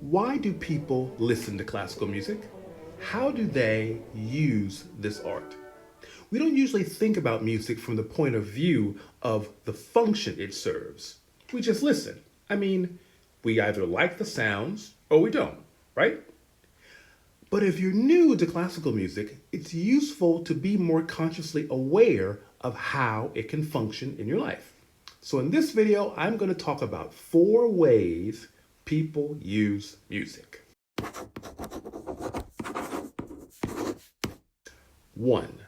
Why do people listen to classical music? How do they use this art? We don't usually think about music from the point of view of the function it serves. We just listen. We either like the sounds or we don't, right? But if you're new to classical music, it's useful to be more consciously aware of how it can function in your life. So in this video, I'm going to talk about 4 ways people use music. 1.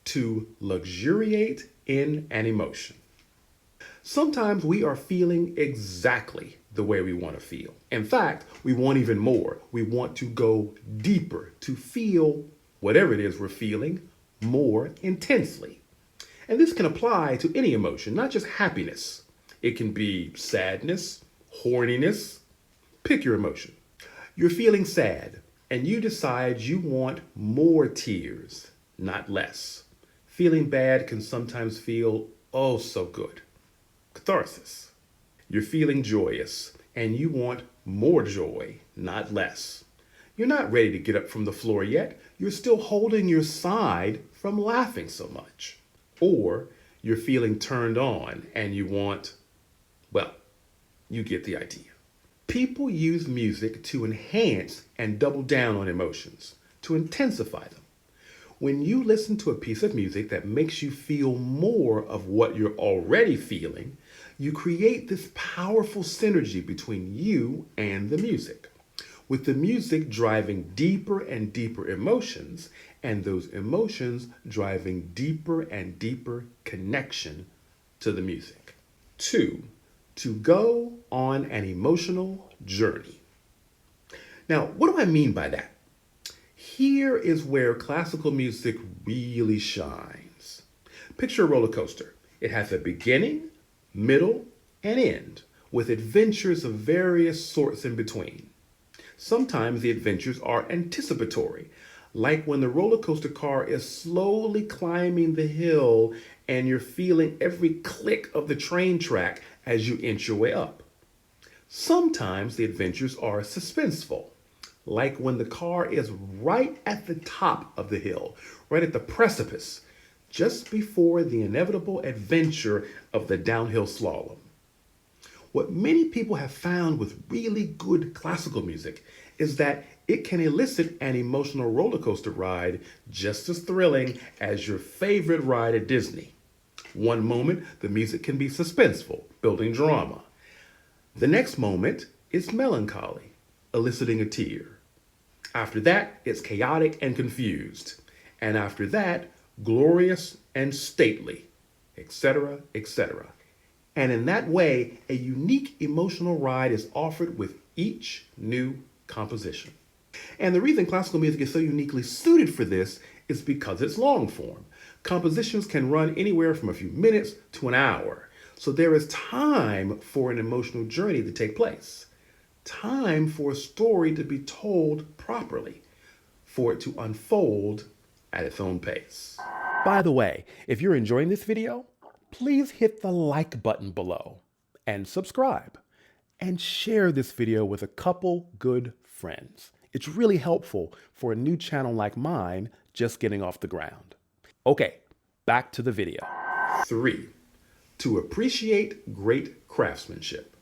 To luxuriate in an emotion. Sometimes we are feeling exactly the way we want to feel. In fact, we want even more. We want to go deeper, to feel whatever it is we're feeling more intensely. And this can apply to any emotion, not just happiness. It can be sadness, horniness. Pick your emotion. You're feeling sad, and you decide you want more tears, not less. Feeling bad can sometimes feel oh so good. Catharsis. You're feeling joyous, and you want more joy, not less. You're not ready to get up from the floor yet. You're still holding your side from laughing so much. Or you're feeling turned on, and you want, well, you get the idea. People use music to enhance and double down on emotions, to intensify them. When you listen to a piece of music that makes you feel more of what you're already feeling, you create this powerful synergy between you and the music, with the music driving deeper and deeper emotions, and those emotions driving deeper and deeper connection to the music. 2. To go on an emotional journey. Now, what do I mean by that? Here is where classical music really shines. Picture a roller coaster. It has a beginning, middle, and end, with adventures of various sorts in between. Sometimes the adventures are anticipatory, like when the roller coaster car is slowly climbing the hill and you're feeling every click of the train track as you inch your way up. Sometimes the adventures are suspenseful, like when the car is right at the top of the hill, right at the precipice, just before the inevitable adventure of the downhill slalom. What many people have found with really good classical music is that it can elicit an emotional roller coaster ride just as thrilling as your favorite ride at Disney. One moment, the music can be suspenseful, building drama. The next moment is melancholy, eliciting a tear. After that, it's chaotic and confused. And after that, glorious and stately, etc., etc. And in that way, a unique emotional ride is offered with each new composition. And the reason classical music is so uniquely suited for this is because it's long form. Compositions can run anywhere from a few minutes to an hour. So there is time for an emotional journey to take place. Time for a story to be told properly, for it to unfold at its own pace. By the way, if you're enjoying this video, please hit the like button below and subscribe and share this video with a couple good friends. It's really helpful for a new channel like mine just getting off the ground. Okay, back to the video. 3. To appreciate great craftsmanship.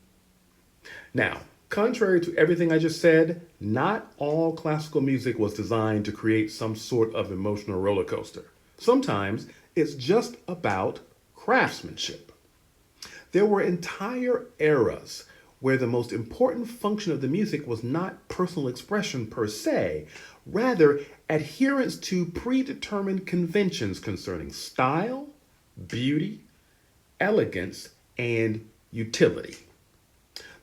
Now, contrary to everything I just said, not all classical music was designed to create some sort of emotional roller coaster. Sometimes it's just about craftsmanship. There were entire eras where the most important function of the music was not personal expression per se, rather adherence to predetermined conventions concerning style, beauty, elegance, and utility.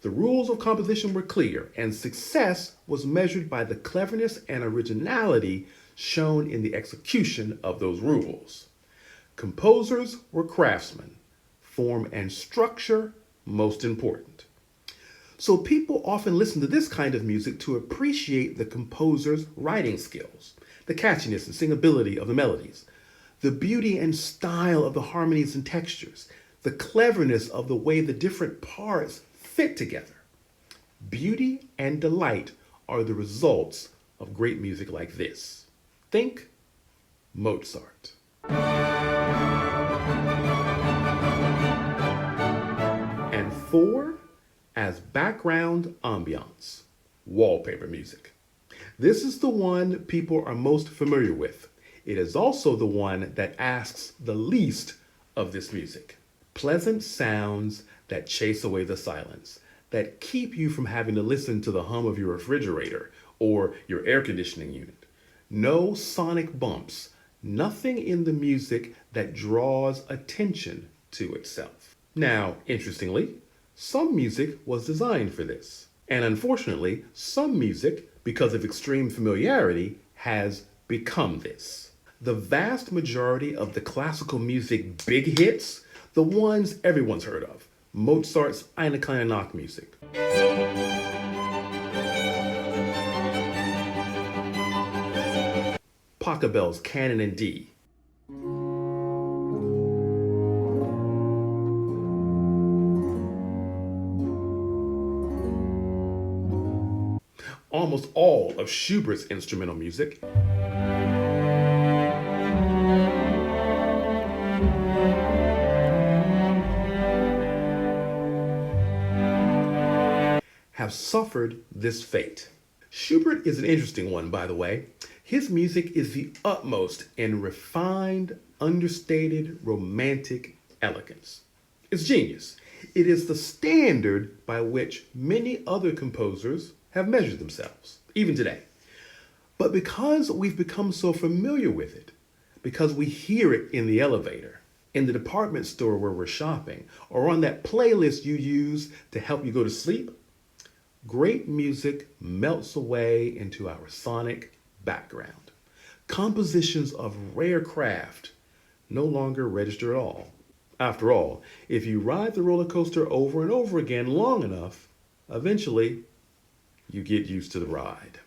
The rules of composition were clear, and success was measured by the cleverness and originality shown in the execution of those rules. Composers were craftsmen, form and structure most important. So people often listen to this kind of music to appreciate the composer's writing skills, the catchiness and singability of the melodies, the beauty and style of the harmonies and textures, the cleverness of the way the different parts fit together. Beauty and delight are the results of great music like this. Think Mozart. And 4, as background ambiance, wallpaper music. This is the one people are most familiar with. It is also the one that asks the least of this music. Pleasant sounds that chase away the silence, that keep you from having to listen to the hum of your refrigerator or your air conditioning unit. No sonic bumps, nothing in the music that draws attention to itself. Now, interestingly, some music was designed for this. And unfortunately, some music, because of extreme familiarity, has become this. The vast majority of the classical music big hits, the ones everyone's heard of, Mozart's Eine kleine Nachtmusik, Pachelbel's Canon in D, almost all of Schubert's instrumental music, have suffered this fate. Schubert is an interesting one, by the way. His music is the utmost in refined, understated, romantic elegance. It's genius. It is the standard by which many other composers have measured themselves, even today. But because we've become so familiar with it, because we hear it in the elevator, in the department store where we're shopping, or on that playlist you use to help you go to sleep, great music melts away into our sonic background. Compositions of rare craft no longer register at all. After all, if you ride the roller coaster over and over again long enough, eventually you get used to the ride.